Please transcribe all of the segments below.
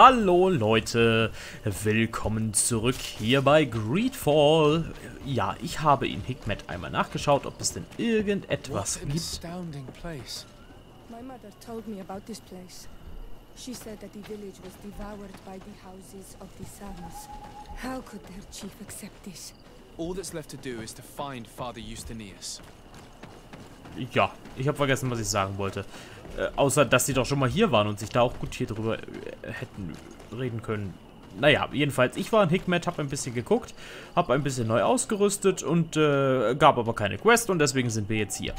Hallo Leute, willkommen zurück hier bei GreedFall. Ja, ich habe in Hikmet einmal nachgeschaut, ob es denn irgendetwas gibt. My mother told me about this place. She said that the village was devoured by the houses of the sons. How could their chief accept this? All that's left to do is to find Father Justinius. Ja, ich habe vergessen, was ich sagen wollte. Außer, dass sie doch schon mal hier waren und sich da auch gut hier drüber hätten reden können. Naja, jedenfalls, ich war in Hikmet, habe ein bisschen geguckt, habe ein bisschen neu ausgerüstet und gab aber keine Quest und deswegen sind wir jetzt hier.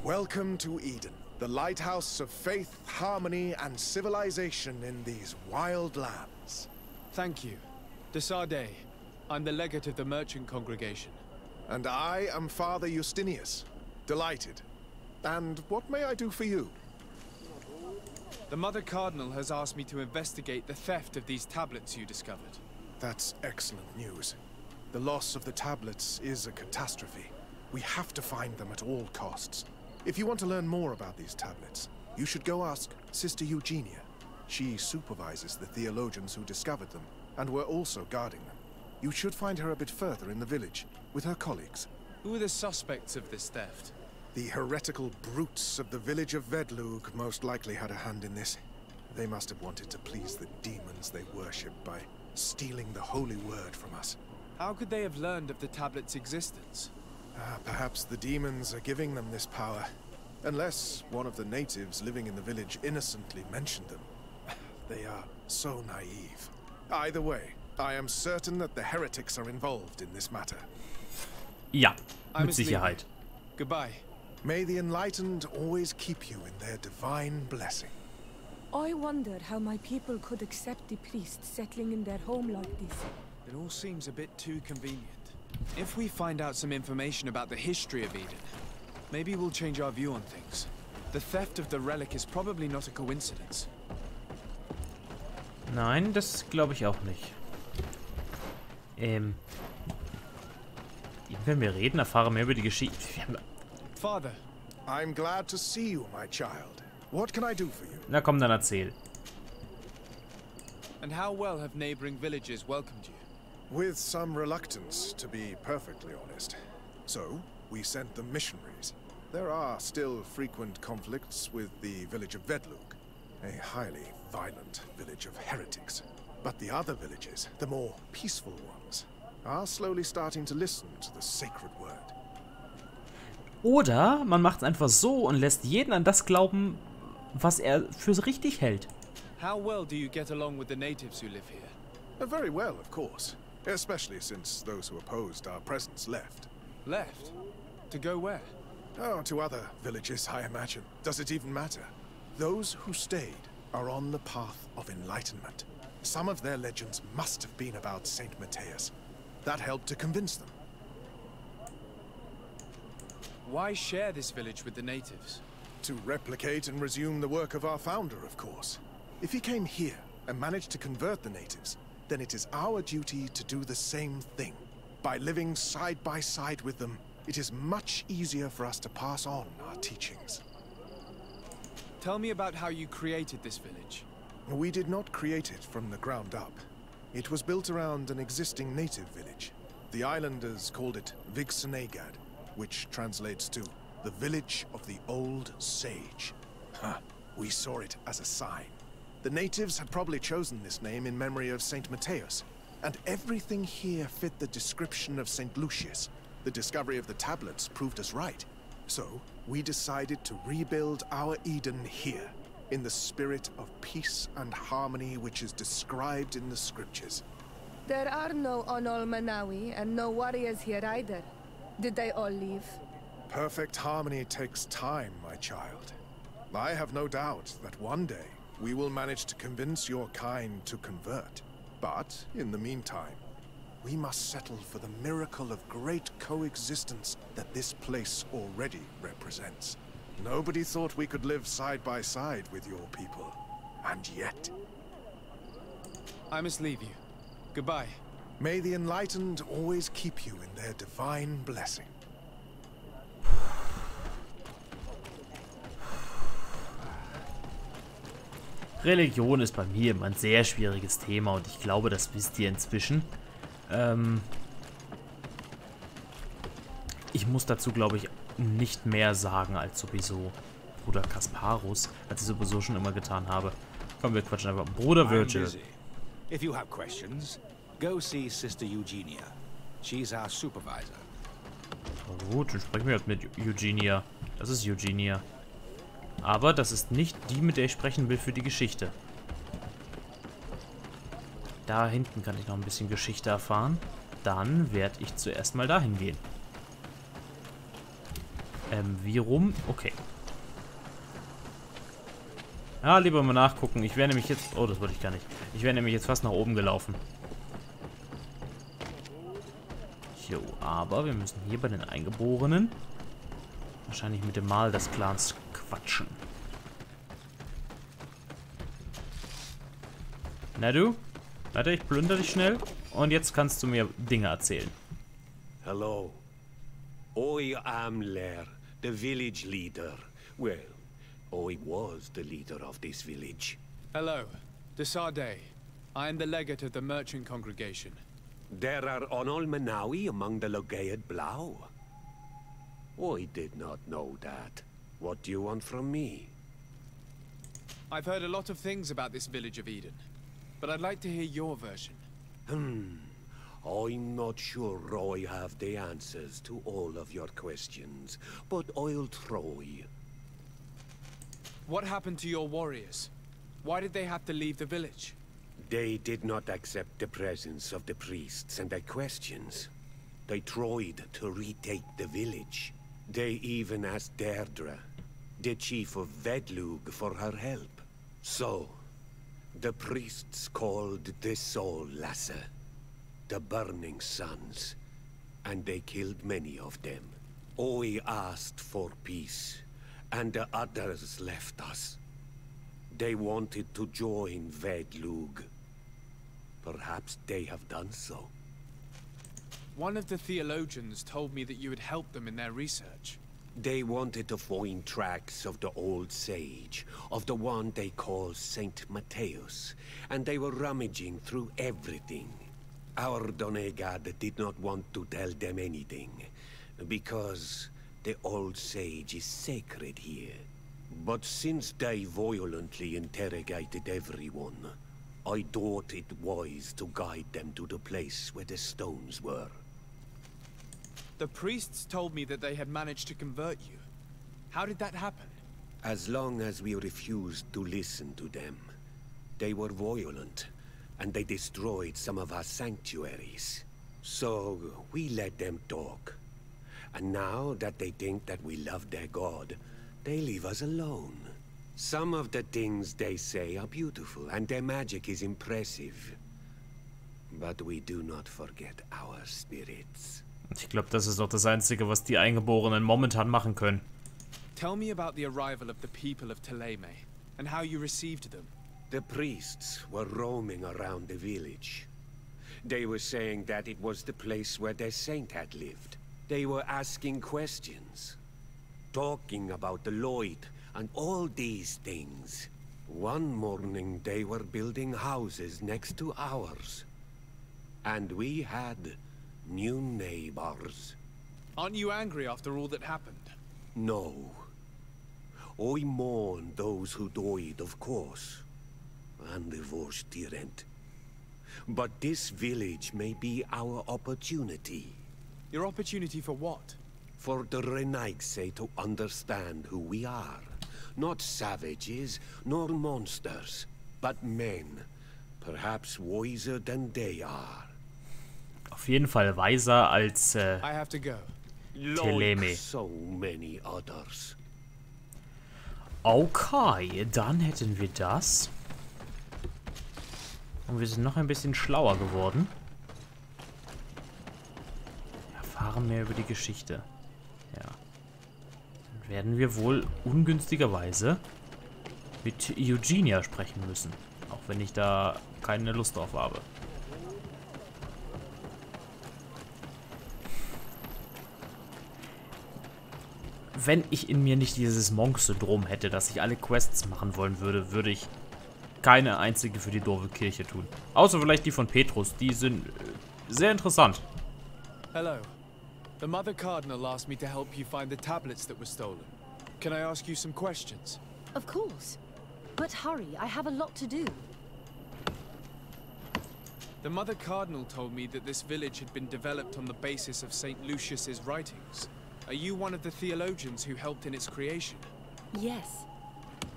Welcome to Eden, the lighthouse of faith, harmony and civilization in these wild lands. Thank you. Desarde. I'm the legate of the merchant congregation. And I am Father Justinius. Delighted. And what may I do for you? The Mother Cardinal has asked me to investigate the theft of these tablets you discovered. That's excellent news. The loss of the tablets is a catastrophe. We have to find them at all costs. If you want to learn more about these tablets, you should go ask Sister Eugenia. She supervises the theologians who discovered them, and were also guarding them. You should find her a bit further in the village, with her colleagues. Who are the suspects of this theft? The heretical brutes of the village of Vedlug most likely had a hand in this. They must have wanted to please the demons they worship by stealing the holy word from us. How could they have learned of the tablet's existence? Perhaps the demons are giving them this power. Unless one of the natives living in the village innocently mentioned them. They are so naive. Either way, I am certain that the heretics are involved in this matter. Ja, mit Sicherheit. Goodbye. May the enlightened always keep you in their divine blessing. I wondered how my people could accept the priests settling in their home like this. It all seems a bit too convenient. If we find out some information about the history of Eden, maybe we'll change our view on things. The theft of the relic is probably not a coincidence. Nein, das glaube ich auch nicht. Wenn wir reden, erfahre mehr über die Geschichte. Father. I'm glad to see you, my child. What can I do for you? Na komm, dann erzähl. And how well have neighboring villages welcomed you? With some reluctance, to be perfectly honest. So, we sent them missionaries. There are still frequent conflicts with the village of Vedlug, a highly violent village of heretics. But the other villages, the more peaceful ones, are slowly starting to listen to the sacred word. Oder man macht es einfach so und lässt jeden an das glauben, was er für richtig hält. How well do you get along with the natives who live here? Very well, of course. Especially since those who opposed our presence left. Left? To go where? Oh, to other villages, I imagine. Does it even matter? Those who stayed are on the path of enlightenment. Some of their legends must have been about Saint Matthias. That helped to convince them. Why share this village with the natives? To replicate and resume the work of our founder, of course. If he came here and managed to convert the natives, then it is our duty to do the same thing. By living side by side with them, it is much easier for us to pass on our teachings. Tell me about how you created this village. We did not create it from the ground up. It was built around an existing native village. The islanders called it Vigsenegad, which translates to the village of the old sage. We saw it as a sign. The natives had probably chosen this name in memory of Saint Matthias, and everything here fit the description of Saint Lucius. The discovery of the tablets proved us right. So, we decided to rebuild our Eden here, in the spirit of peace and harmony which is described in the scriptures. There are no Onol Manawi and no warriors here either. Did they all leave? Perfect harmony takes time, my child. I have no doubt that one day we will manage to convince your kind to convert. But, in the meantime, we must settle for the miracle of great coexistence that this place already represents. Nobody thought we could live side by side with your people. And yet... I must leave you. Goodbye. May the enlightened always keep you in their divine blessing. Religion ist bei mir immer ein sehr schwieriges Thema und ich glaube, das wisst ihr inzwischen. Ich muss dazu, glaube ich, nicht mehr sagen als sowieso Bruder Kasparus, als ich sowieso schon immer getan habe. Komm, wir quatschen einfach. Bruder Virgil. If you have questions, go see Sister Eugenia. She's our supervisor. Oh, gut, dann sprechen wir jetzt mit Eugenia. Das ist Eugenia. Aber das ist nicht die, mit der ich sprechen will für die Geschichte. Da hinten kann ich noch ein bisschen Geschichte erfahren. Dann werde ich zuerst mal dahin gehen. Wie rum? Okay. Ja, lieber mal nachgucken. Ich wäre nämlich jetzt... Oh, das wollte ich gar nicht. Ich wäre nämlich jetzt fast nach oben gelaufen. Jo, aber wir müssen hier bei den Eingeborenen wahrscheinlich mit dem Mal des Clans quatschen. Na du? Warte, ich plündere dich schnell. Und jetzt kannst du mir Dinge erzählen. Hello. I am Lair, the village leader. Well, I was the leader of this village. Hello. Desarde. I am the legate of the merchant congregation. There are Onol Menawi among the Logead Blau. I did not know that. What do you want from me? I've heard a lot of things about this village of Eden, but I'd like to hear your version. I'm not sure I have the answers to all of your questions, but I'll try. What happened to your warriors? Why did they have to leave the village? They did not accept the presence of the priests and their questions. They tried to retake the village. They even asked Deirdre, the chief of Vedlug, for her help. So, the priests called the Soul Lasse, the Burning Suns, and they killed many of them. I asked for peace, and the others left us. They wanted to join Vedlug. Perhaps they have done so. One of the theologians told me that you had helped them in their research. They wanted to find tracks of the old sage, of the one they call Saint Matthäus, and they were rummaging through everything. Our Donegad did not want to tell them anything, because the old sage is sacred here. But since they violently interrogated everyone, I thought it wise to guide them to the place where the stones were. The priests told me that they had managed to convert you. How did that happen? As long as we refused to listen to them, they were violent, and they destroyed some of our sanctuaries. So we let them talk. And now that they think that we love their god, they leave us alone. Some of the things they say are beautiful, and their magic is impressive. But we do not forget our spirits. Ich glaube, das ist doch das Einzige, was die Eingeborenen momentan machen können. Tell me about the arrival of the people of Teleme, and how you received them. The priests were roaming around the village. They were saying that it was the place where their saint had lived. They were asking questions, talking about the Lloyd and all these things. One morning they were building houses next to ours. And we had new neighbors. Aren't you angry after all that happened? No. I mourn those who died, of course. And the Vorstirent. But this village may be our opportunity. Your opportunity for what? For the Renaigse to understand who we are. Not savages, nor monsters, but men. Perhaps wiser than they are. Auf jeden Fall weiser als I have to go. Teleme. Like so many others. Okay, dann hätten wir das. Und wir sind noch ein bisschen schlauer geworden. Erfahren mehr über die Geschichte. Ja. Dann werden wir wohl ungünstigerweise mit Eugenia sprechen müssen. Auch wenn ich da keine Lust drauf habe. Wenn ich in mir nicht dieses Monk-Syndrom hätte, dass ich alle Quests machen wollen würde, würde ich keine einzige für die doofe Kirche tun. Außer vielleicht die von Petrus. Die sind sehr interessant. Hello. The Mother Cardinal asked me to help you find the tablets that were stolen. Can I ask you some questions? Of course. But hurry, I have a lot to do. The Mother Cardinal told me that this village had been developed on the basis of St. Lucius's writings. Are you one of the theologians who helped in its creation? Yes.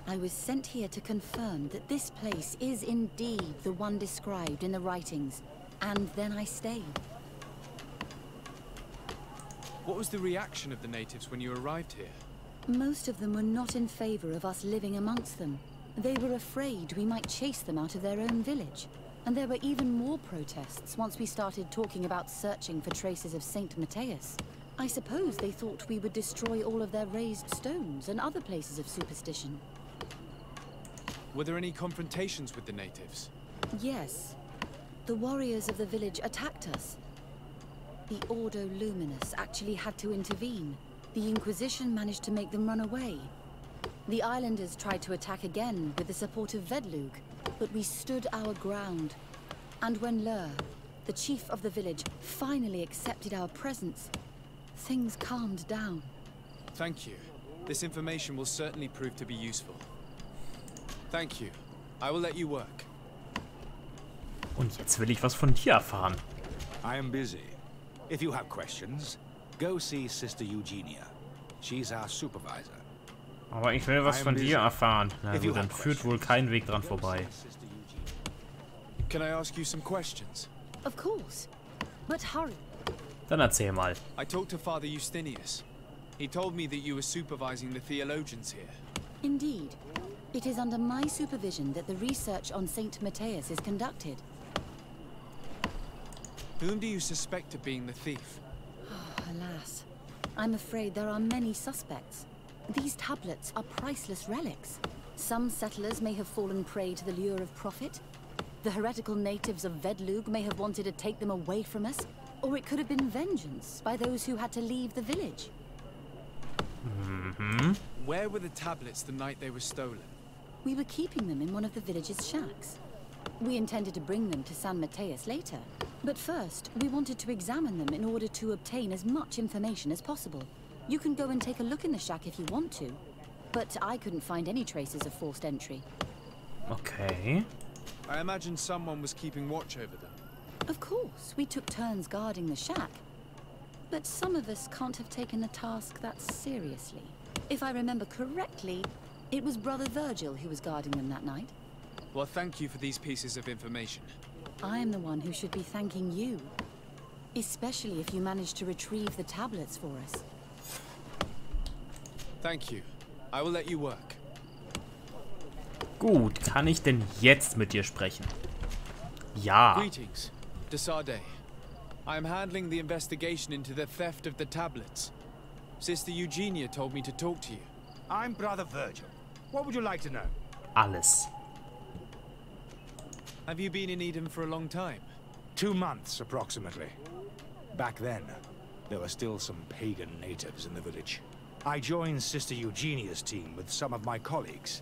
I was sent here to confirm that this place is indeed the one described in the writings, and then I stayed. What was the reaction of the natives when you arrived here? Most of them were not in favor of us living amongst them. They were afraid we might chase them out of their own village. And there were even more protests once we started talking about searching for traces of Saint Matthias. I suppose they thought we would destroy all of their raised stones and other places of superstition. Were there any confrontations with the natives? Yes. The warriors of the village attacked us. The Ordo Luminous actually had to intervene. The Inquisition managed to make them run away. The islanders tried to attack again with the support of Vedlug, but we stood our ground. And when Lur, the chief of the village, finally accepted our presence, things calmed down. Thank you. This information will certainly prove to be useful. Thank you. I will let you work. Und jetzt will ich was von dir erfahren. I am busy. If you have questions, go see Sister Eugenia. She's our supervisor. Aber ich will was von dir erfahren. Na gut, dann führt wohl kein Weg dran vorbei. Can I ask you some questions? Of course. But hurry. Dann erzähl mal. I talked to Father Justinius. He told me that you were supervising the theologians here. Indeed. It is under my supervision that the research on Saint Matthias is conducted. Whom do you suspect of being the thief? Alas. I'm afraid there are many suspects. These tablets are priceless relics. Some settlers may have fallen prey to the lure of profit. The heretical natives of Vedlug may have wanted to take them away from us. Or it could have been vengeance by those who had to leave the village. Where were the tablets the night they were stolen? We were keeping them in one of the village's shacks. We intended to bring them to San Matthias later. But first, we wanted to examine them in order to obtain as much information as possible. You can go and take a look in the shack if you want to. But I couldn't find any traces of forced entry. Okay. I imagine someone was keeping watch over them. Of course, we took turns guarding the shack. But some of us can't have taken the task that seriously. If I remember correctly, it was Brother Virgil who was guarding them that night. Well, thank you for these pieces of information. I am the one who should be thanking you. Especially if you managed to retrieve the tablets for us. Thank you. I will let you work. Gut, kann ich denn jetzt mit dir sprechen? Ja. Greetings. Desarde. I am handling the investigation into the theft of the tablets. Sister Eugenia told me to talk to you. I'm Brother Virgil. What would you like to know? Alles. Have you been in Eden for a long time? 2 months, approximately. Back then, there were still some pagan natives in the village. I joined Sister Eugenia's team with some of my colleagues,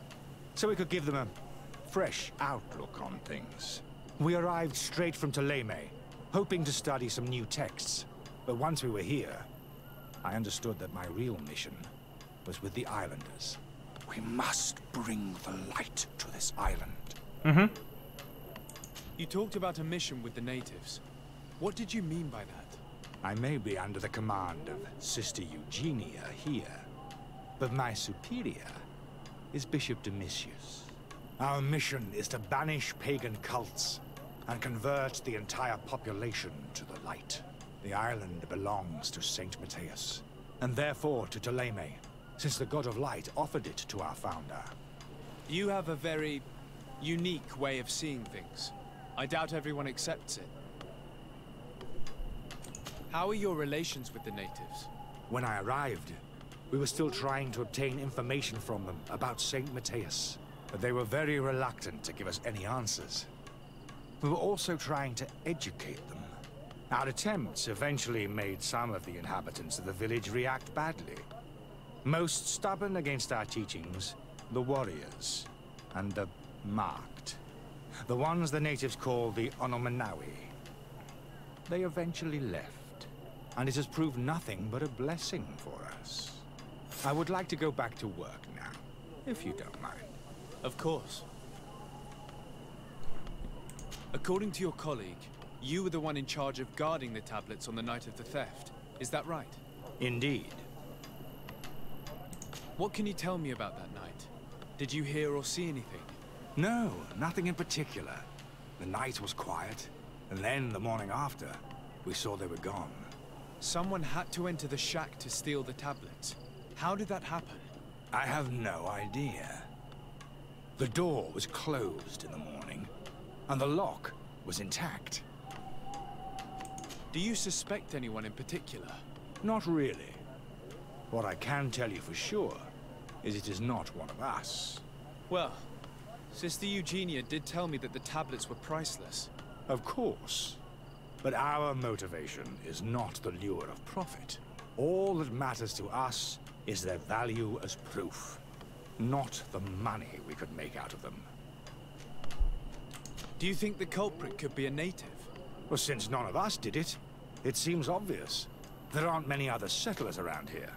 so we could give them a fresh outlook on things. We arrived straight from Ptolemy, hoping to study some new texts. But once we were here, I understood that my real mission was with the islanders. We must bring the light to this island. You talked about a mission with the natives. What did you mean by that? I may be under the command of Sister Eugenia here, but my superior is Bishop Domitius. Our mission is to banish pagan cults and convert the entire population to the light. The island belongs to Saint Matthias, and therefore to Ptolemy, since the god of light offered it to our founder. You have a very unique way of seeing things. I doubt everyone accepts it. How are your relations with the natives? When I arrived, we were still trying to obtain information from them about Saint Matthias, but they were very reluctant to give us any answers. We were also trying to educate them. Our attempts eventually made some of the inhabitants of the village react badly. Most stubborn against our teachings, the warriors, and the marked. The ones the natives call the Onomanawi. They eventually left, and it has proved nothing but a blessing for us. I would like to go back to work now, if you don't mind. Of course. According to your colleague, you were the one in charge of guarding the tablets on the night of the theft. Is that right? Indeed. What can you tell me about that night? Did you hear or see anything? No, nothing in particular. The night was quiet, and then the morning after, we saw they were gone. Someone had to enter the shack to steal the tablets. How did that happen? I have no idea. The door was closed in the morning, and the lock was intact. Do you suspect anyone in particular? Not really. What I can tell you for sure is it is not one of us. Well, Sister Eugenia did tell me that the tablets were priceless. Of course. But our motivation is not the lure of profit. All that matters to us is their value as proof, not the money we could make out of them. Do you think the culprit could be a native? Well, since none of us did it, it seems obvious. There aren't many other settlers around here,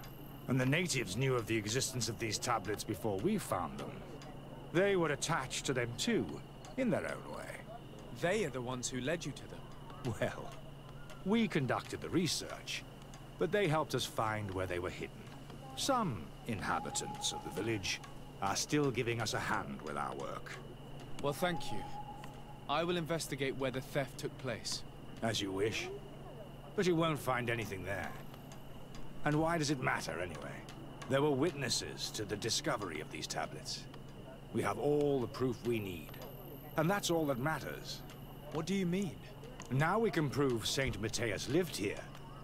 and the natives knew of the existence of these tablets before we found them. They were attached to them too, in their own way. They are the ones who led you to them. Well, we conducted the research, but they helped us find where they were hidden. Some inhabitants of the village are still giving us a hand with our work. Well, thank you. I will investigate where the theft took place. As you wish. But you won't find anything there. And why does it matter, anyway? There were witnesses to the discovery of these tablets. We have all the proof we need. And that's all that matters. What do you mean? Now we can prove Saint Matthias lived here.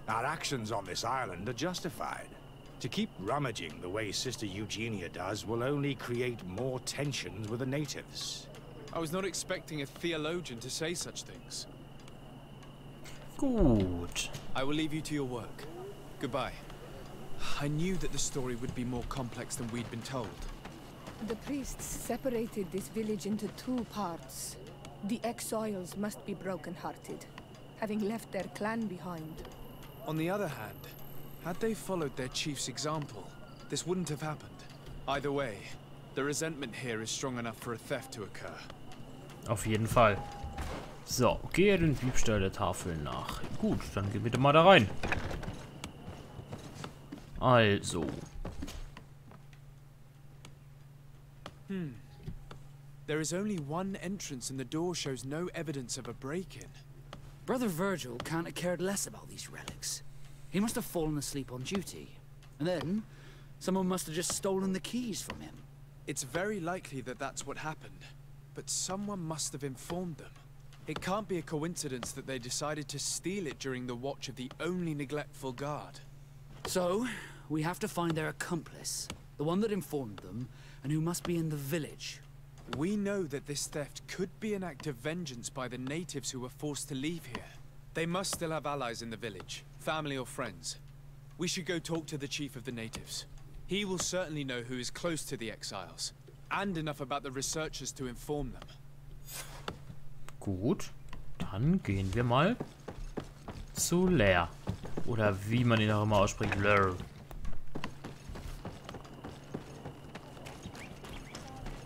Our actions on this island are justified. To keep rummaging the way Sister Eugenia does will only create more tensions with the natives. I was not expecting a theologian to say such things. Gut. I will leave you to your work. Goodbye. I knew that the story would be more complex than we'd been told. The priests separated this village into two parts. The exiles must be broken-hearted, having left their clan behind. On the other hand, had they followed their chief's example, this wouldn't have happened. Either way, the resentment here is strong enough for a theft to occur. Auf jeden Fall. So, gehe den Diebstahl der Tafeln nach. Gut, dann gehen wir doch mal da rein. Also. There is only one entrance and the door shows no evidence of a break-in. Brother Virgil can't have cared less about these relics. He must have fallen asleep on duty. And then, someone must have just stolen the keys from him. It's very likely that that's what happened. But someone must have informed them. It can't be a coincidence that they decided to steal it during the watch of the only neglectful guard. So, we have to find their accomplice. The one that informed them, and who must be in the village. We know that this theft could be an act of vengeance by the natives who were forced to leave here. They must still have allies in the village, family or friends. We should go talk to the chief of the natives. He will certainly know who is close to the exiles, and enough about the researchers to inform them. Gut, dann gehen wir mal zu Leer. Oder wie man ihn auch immer ausspricht, Leer.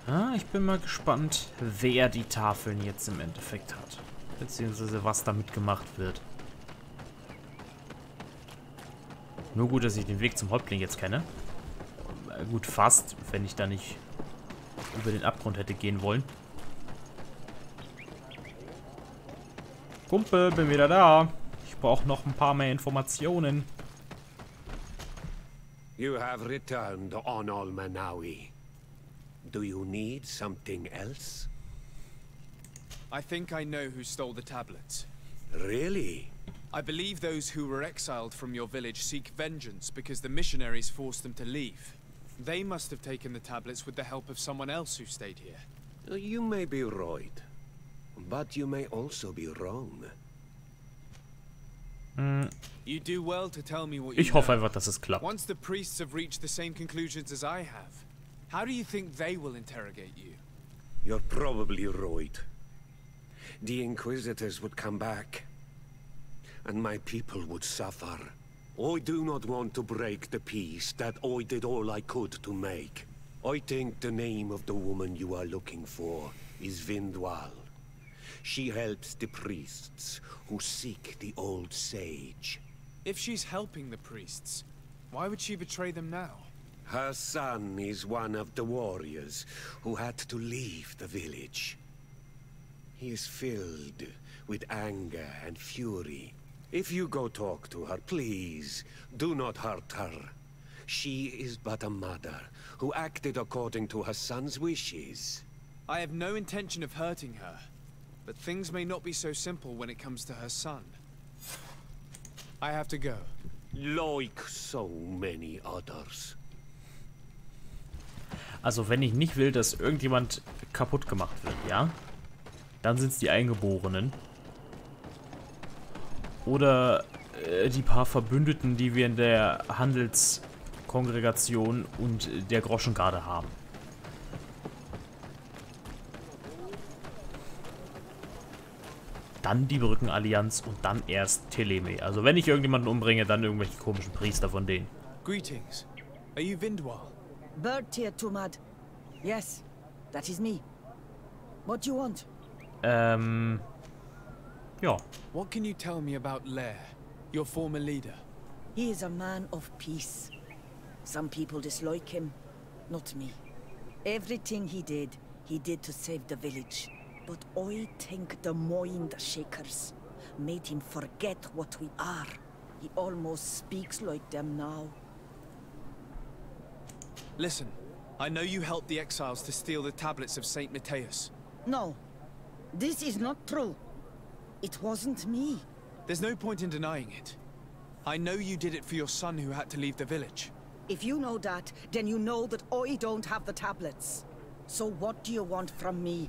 Ah, ich bin mal gespannt, wer die Tafeln jetzt im Endeffekt hat. Beziehungsweise was damit gemacht wird. Nur gut, dass ich den Weg zum Häuptling jetzt kenne. Gut, fast, wenn ich da nicht über den Abgrund hätte gehen wollen. Kumpel, bin wieder da. Ich brauche noch ein paar mehr Informationen. You have returned on Olmanawi. Do you need something else? I think I know who stole the tablets. Really? I believe those who were exiled from your village seek vengeance because the missionaries forced them to leave. They must have taken the tablets with the help of someone else who stayed here. You may be right, but you may also be wrong. You do well to tell me what you Ich hoffe know. einfach, dass es klappt. Once the priests have reached the same conclusions as I have, how do you think they will interrogate you? You're probably right. The Inquisitors would come back, and my people would suffer. I do not want to break the peace that I did all I could to make. I think the name of the woman you are looking for is Vindwal. She helps the priests who seek the old sage. If she's helping the priests, why would she betray them now? Her son is one of the warriors who had to leave the village. He is filled with anger and fury. If you go talk to her, please, do not hurt her. She is but a mother who acted according to her son's wishes. I have no intention of hurting her, but things may not be so simple when it comes to her son. I have to go. Like so many others. Also wenn ich nicht will, dass irgendjemand kaputt gemacht wird, ja? Dann sind es die Eingeborenen. Oder die paar Verbündeten, die wir in der Handelskongregation und der Groschengarde haben. Dann die Brückenallianz und dann erst Teleme. Also wenn ich irgendjemanden umbringe, dann irgendwelche komischen Priester von denen. Greetings. Are you Vindwal? Bird here, Tumad. Yes, that is me. What do you want? Ja. What can you tell me about Lair, your former leader? He is a man of peace. Some people dislike him, not me. Everything he did to save the village. But I think the mind shakers made him forget what we are. He almost speaks like them now. Listen, I know you helped the exiles to steal the tablets of Saint Matthias. No, this is not true. It wasn't me. There's no point in denying it. I know you did it for your son who had to leave the village. If you know that, then you know that I don't have the tablets. So what do you want from me?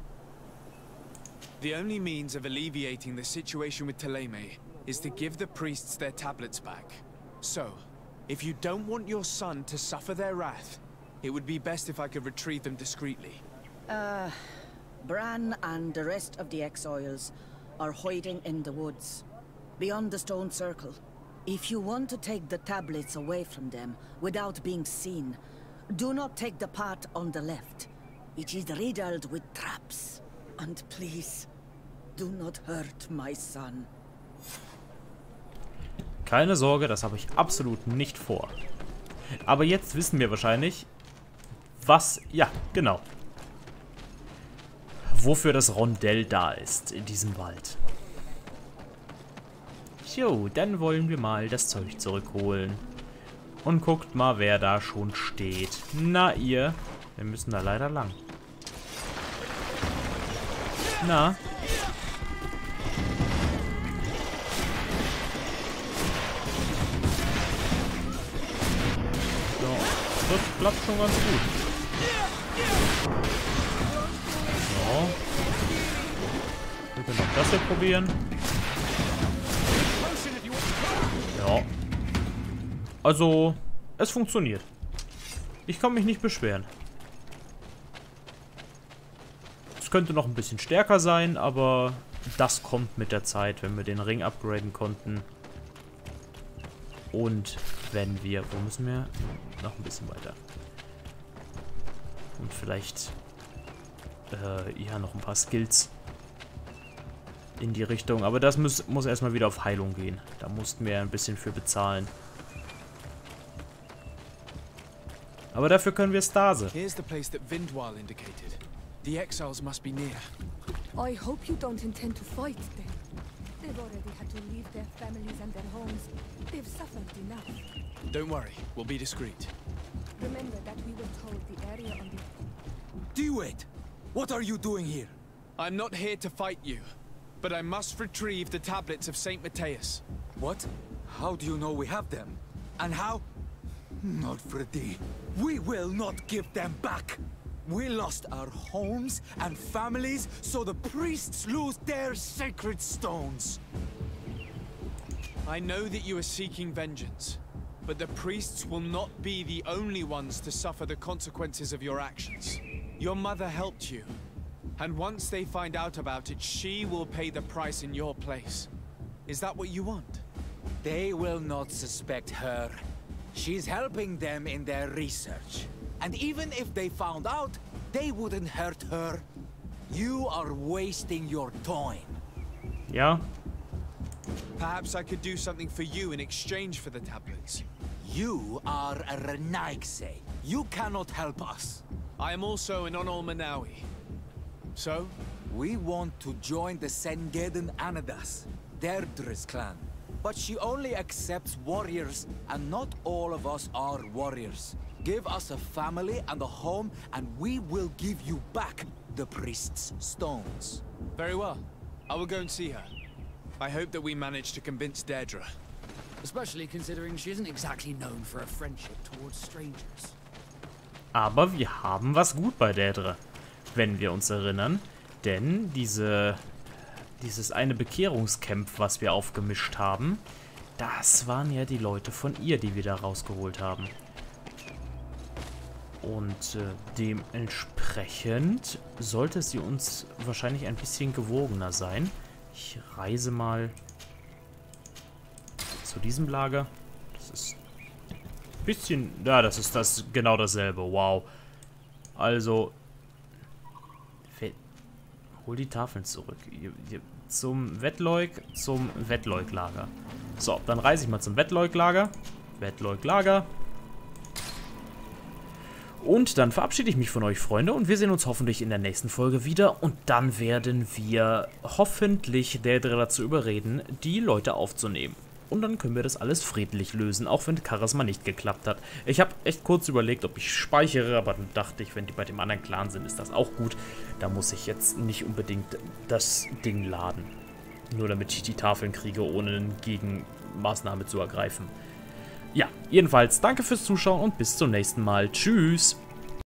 The only means of alleviating the situation with Teleme is to give the priests their tablets back. So, if you don't want your son to suffer their wrath, it would be best if I could retrieve them discreetly. Bran and the rest of the exiles are hiding in the woods, beyond the stone circle. If you want to take the tablets away from them without being seen, do not take the path on the left. It is riddled with traps. And please, do not hurt my son. Keine Sorge, das habe ich absolut nicht vor. Aber jetzt wissen wir wahrscheinlich, was... Ja, genau. Wofür das Rondell da ist in diesem Wald. So, dann wollen wir mal das Zeug zurückholen. Und guckt mal, wer da schon steht. Na, ihr. Wir müssen da leider lang. Na. So, das klappt schon ganz gut. So. Wir können auch das hier probieren. Ja. Also, es funktioniert. Ich kann mich nicht beschweren. Es könnte noch ein bisschen stärker sein, aber das kommt mit der Zeit, wenn wir den Ring upgraden konnten. Und wenn wir... Wo müssen wir? Noch ein bisschen weiter. Und vielleicht... ja, noch ein paar Skills in die Richtung. Aber das muss erstmal wieder auf Heilung gehen. Da mussten wir ein bisschen für bezahlen. Aber dafür können wir Stase. Here's the place that Vindwal indicated. The exiles must be near. I hope you don't intend to fight them. They've already had to leave their families and their homes. They've suffered enough. Don't worry, we'll be discreet. Remember that we were told the area on the... Do it! What are you doing here? I'm not here to fight you, but I must retrieve the tablets of Saint Matthias. What? How do you know we have them? And how? Not for a day. We will not give them back. We lost our homes and families, so the priests lose their sacred stones. I know that you are seeking vengeance, but the priests will not be the only ones to suffer the consequences of your actions. Your mother helped you. And once they find out about it, she will pay the price in your place. Is that what you want? They will not suspect her. She's helping them in their research. And even if they found out, they wouldn't hurt her. You are wasting your time. Ja. Perhaps I could do something for you in exchange for the tablets. You are a Renaigse. You cannot help us. I am also an Onol Manawi. So? We want to join the Sengeden Anadas, Deirdre's clan. But she only accepts warriors, and not all of us are warriors. Give us a family and a home, and we will give you back the priest's stones. Very well. I will go and see her. I hope that we manage to convince Deirdre. Especially considering she isn't exactly known for a friendship towards strangers. Aber wir haben was gut bei Deirdre, wenn wir uns erinnern. Denn dieses eine Bekehrungscamp, was wir aufgemischt haben, das waren ja die Leute von ihr, die wir da rausgeholt haben. Und dementsprechend sollte sie uns wahrscheinlich ein bisschen gewogener sein. Ich reise mal zu diesem Lager. Das ist ein bisschen... Ja, das ist genau dasselbe. Wow. Also... Hol die Tafeln zurück. Zum Wettleuk-Lager. So, dann reise ich mal zum Wettleuk-Lager. Wettleuk-Lager. Und dann verabschiede ich mich von euch, Freunde. Und wir sehen uns hoffentlich in der nächsten Folge wieder. Und dann werden wir hoffentlich Deirdre dazu überreden, die Leute aufzunehmen. Und dann können wir das alles friedlich lösen, auch wenn Charisma nicht geklappt hat. Ich habe echt kurz überlegt, ob ich speichere, aber dann dachte ich, wenn die bei dem anderen Clan sind, ist das auch gut. Da muss ich jetzt nicht unbedingt das Ding laden. Nur damit ich die Tafeln kriege, ohne eine Gegenmaßnahme zu ergreifen. Ja, jedenfalls danke fürs Zuschauen und bis zum nächsten Mal. Tschüss!